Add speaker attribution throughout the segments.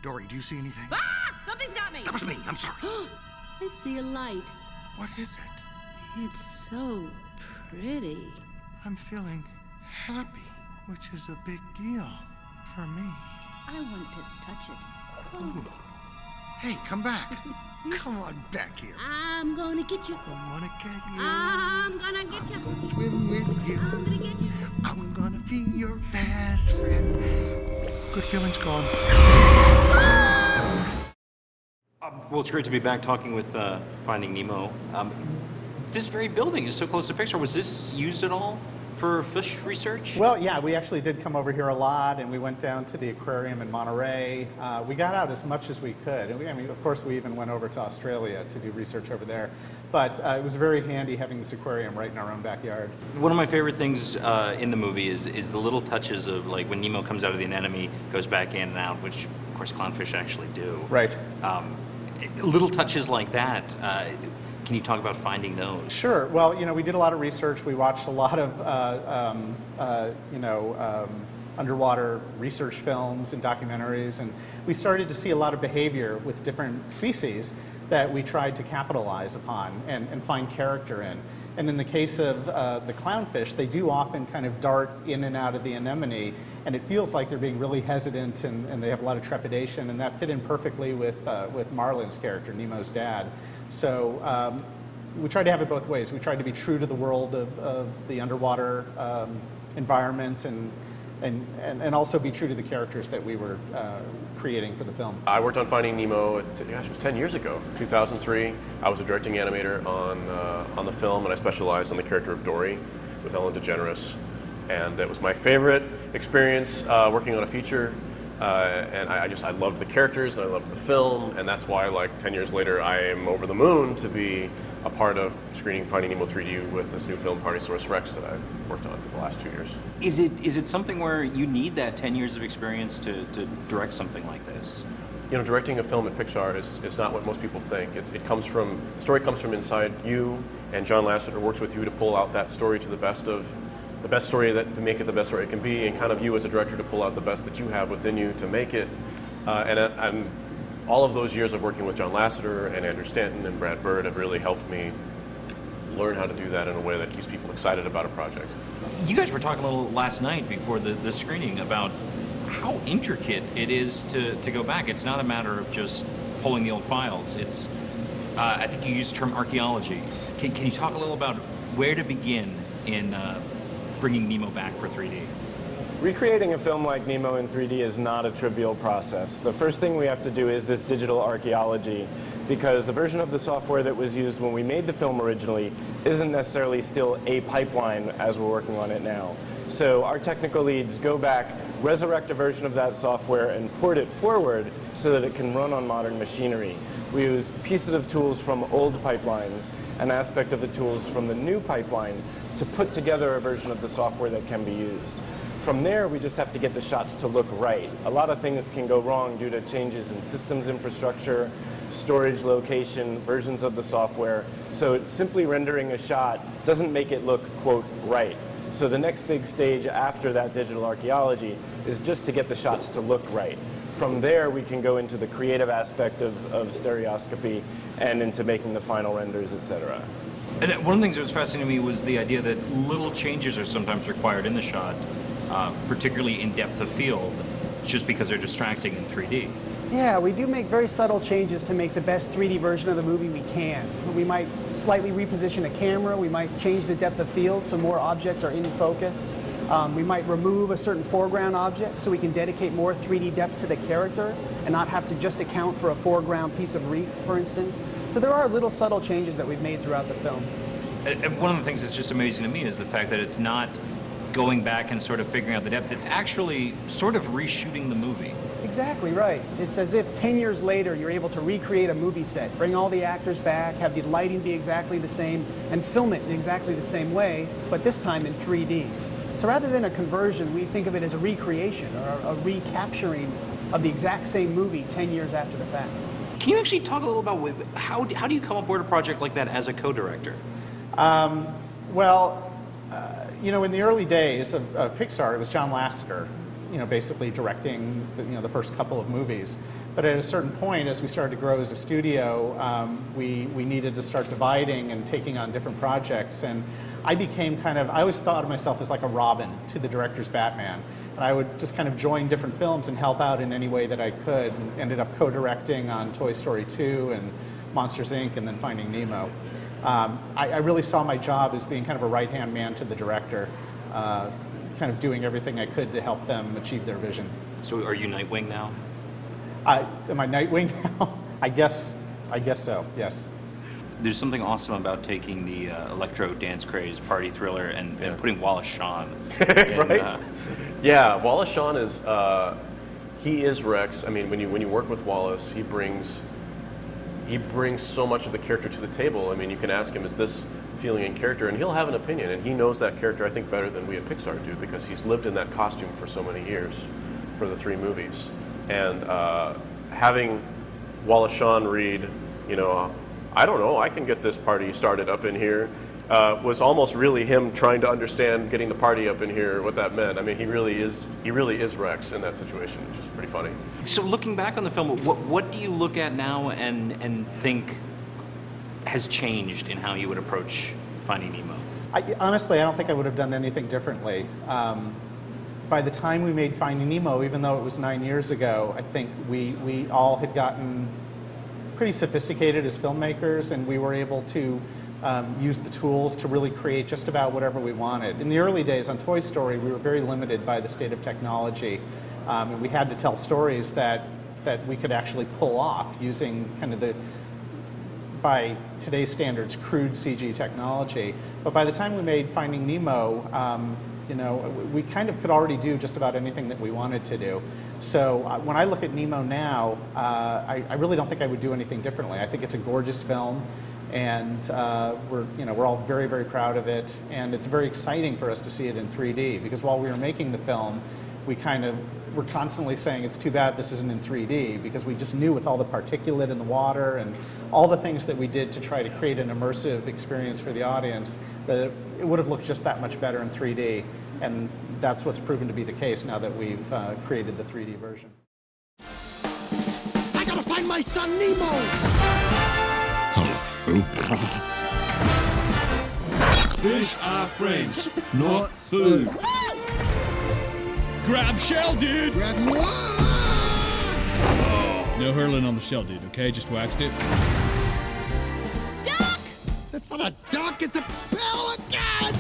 Speaker 1: Dory, do you see anything?
Speaker 2: Ah! Something's got me!
Speaker 1: That was me. I'm sorry.
Speaker 3: I see a light.
Speaker 1: What is it?
Speaker 3: It's so pretty.
Speaker 1: I'm feeling happy, which is a big deal for me.
Speaker 3: I want to touch it.
Speaker 1: Ooh. Hey, come back. Come on back here.
Speaker 3: I'm gonna get you.
Speaker 1: I wanna get you.
Speaker 3: I'm gonna get you.
Speaker 1: I wanna swim with you.
Speaker 3: I'm gonna get you.
Speaker 1: I'm gonna be your best friend. Good feelings gone.
Speaker 4: Well, it's great to be back talking with Finding Nemo. This very building is so close to Pixar. Was this used at all for fish research?
Speaker 5: Well, yeah, we actually did come over here a lot, and we went down to the aquarium in Monterey. We got out as much as we could. And I mean, of course, we even went over to Australia to do research over there. But it was very handy having this aquarium right in our own backyard.
Speaker 4: One of my favorite things in the movie is the little touches of, like, when Nemo comes out of the anemone, goes back in and out, which, of course, clownfish actually do.
Speaker 5: Right.
Speaker 4: Little touches like that. Can you talk about finding those?
Speaker 5: Sure. Well, you know, we did a lot of research. We watched a lot of, underwater research films and documentaries, and we started to see a lot of behavior with different species that we tried to capitalize upon and find character in. And in the case of the clownfish, they do often kind of dart in and out of the anemone, and it feels like they're being really hesitant and they have a lot of trepidation, and that fit in perfectly with Marlin's character, Nemo's dad. So we tried to have it both ways. We tried to be true to the world of the underwater environment and also be true to the characters that we were creating for the film.
Speaker 6: I worked on Finding Nemo, gosh, it was 10 years ago, 2003. I was a directing animator on the film, and I specialized on the character of Dory with DeGeneres. And it was my favorite experience working on a feature. And I loved the characters, and I loved the film, and that's why, like, 10 years later, I am over the moon to be a part of screening Finding Nemo 3D with this new film, Partysaurus Rex, that I've worked on for the last 2 years.
Speaker 4: Is it something where you need that 10 years of experience to direct something like this?
Speaker 6: You know, directing a film at Pixar is not what most people think. The story comes from inside you, and John Lasseter works with you to pull out that story to the best story to make it the best story it can be, and kind of you as a director to pull out the best that you have within you to make it. And all of those years of working with John Lasseter and Andrew Stanton and Brad Bird have really helped me learn how to do that in a way that keeps people excited about a project.
Speaker 4: You guys were talking a little last night before the screening about how intricate it is to go back. It's not a matter of just pulling the old files. It's, I think you used the term archaeology. Can you talk a little about where to begin in bringing Nemo back for 3D?
Speaker 7: Recreating a film like Nemo in 3D is not a trivial process. The first thing we have to do is this digital archaeology, because the version of the software that was used when we made the film originally isn't necessarily still a pipeline as we're working on it now. So our technical leads go back, resurrect a version of that software, and port it forward so that it can run on modern machinery. We use pieces of tools from old pipelines, an aspect of the tools from the new pipeline, to put together a version of the software that can be used. From there, we just have to get the shots to look right. A lot of things can go wrong due to changes in systems infrastructure, storage location, versions of the software. So simply rendering a shot doesn't make it look, quote, right. So the next big stage after that digital archaeology is just to get the shots to look right. From there, we can go into the creative aspect of stereoscopy and into making the final renders, etc.
Speaker 4: And one of the things that was fascinating to me was the idea that little changes are sometimes required in the shot, particularly in depth of field, just because they're distracting in 3D.
Speaker 8: Yeah, we do make very subtle changes to make the best 3D version of the movie we can. We might slightly reposition a camera, we might change the depth of field so more objects are in focus. We might remove a certain foreground object so we can dedicate more 3D depth to the character and not have to just account for a foreground piece of reef, for instance. So there are little subtle changes that we've made throughout the film.
Speaker 4: And one of the things that's just amazing to me is the fact that it's not going back and sort of figuring out the depth. It's actually sort of reshooting the movie.
Speaker 8: Exactly right. It's as if 10 years later you're able to recreate a movie set, bring all the actors back, have the lighting be exactly the same, and film it in exactly the same way, but this time in 3D. So rather than a conversion, we think of it as a recreation or a recapturing of the exact same movie 10 years after the fact.
Speaker 4: Can you actually talk a little about how do you come aboard a project like that as a co-director?
Speaker 5: You know, in the early days of Pixar, it was John Lasseter basically directing the first couple of movies. But at a certain point, as we started to grow as a studio, we needed to start dividing and taking on different projects. And I became I always thought of myself as like a Robin to the director's Batman. And I would just kind of join different films and help out in any way that I could. And ended up co-directing on Toy Story 2 and Monsters, Inc. and then Finding Nemo. I really saw my job as being kind of a right-hand man to the director, kind of doing everything I could to help them achieve their vision.
Speaker 4: So are you Nightwing now?
Speaker 5: Am I Nightwing now? I guess so, yes.
Speaker 4: There's something awesome about taking the electro dance craze party thriller and putting Wallace Shawn in,
Speaker 6: right? Yeah, Wallace Shawn is, he is Rex. I mean, when you work with Wallace, he brings so much of the character to the table. I mean, you can ask him, is this feeling in character? And he'll have an opinion, and he knows that character, I think, better than we at Pixar do, because he's lived in that costume for so many years for the 3 movies. And having Wallace Shawn read, I don't know, I can get this party started up in here, was almost really him trying to understand getting the party up in here, what that meant. I mean, he really is Rex in that situation, which is pretty funny.
Speaker 4: So looking back on the film, what do you look at now and think has changed in how you would approach Finding Nemo?
Speaker 5: Honestly, I don't think I would have done anything differently. By the time we made Finding Nemo, even though it was 9 years ago, I think we all had gotten pretty sophisticated as filmmakers, and we were able to use the tools to really create just about whatever we wanted. In the early days on Toy Story, we were very limited by the state of technology, and we had to tell stories that we could actually pull off using kind of by today's standards, crude CG technology. But by the time we made Finding Nemo, we kind of could already do just about anything that we wanted to do. So when I look at Nemo now, I really don't think I would do anything differently. I think it's a gorgeous film, and we're all very, very proud of it. And it's very exciting for us to see it in 3D, because while we were making the film, we were constantly saying it's too bad this isn't in 3D, because we just knew with all the particulate in the water and all the things that we did to try to create an immersive experience for the audience, that it would have looked just that much better in 3D. And that's what's proven to be the case now that we've created the 3D version.
Speaker 1: I gotta find my son Nemo!
Speaker 2: Fish are friends, not food. Grab shell, dude!
Speaker 1: Grab what?
Speaker 2: No hurling on the shell, dude, okay? Just waxed it.
Speaker 3: Duck!
Speaker 1: That's not a duck, it's a pelican!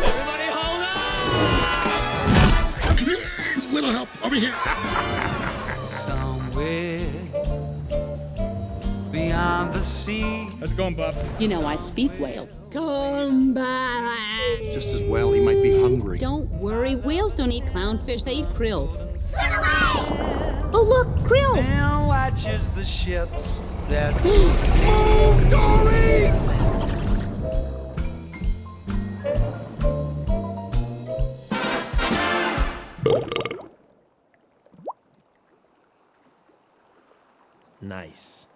Speaker 2: Everybody hold on!
Speaker 1: Little help, over here.
Speaker 9: Somewhere beyond the sea.
Speaker 2: How's it going, Bob?
Speaker 3: I speak whale. Come back.
Speaker 1: Just as well, he might be hungry.
Speaker 3: Don't worry, whales don't eat clownfish, they eat krill. Swim away! Oh, look, krill!
Speaker 9: Now watches the ships that
Speaker 1: Move, Dory!
Speaker 9: Nice.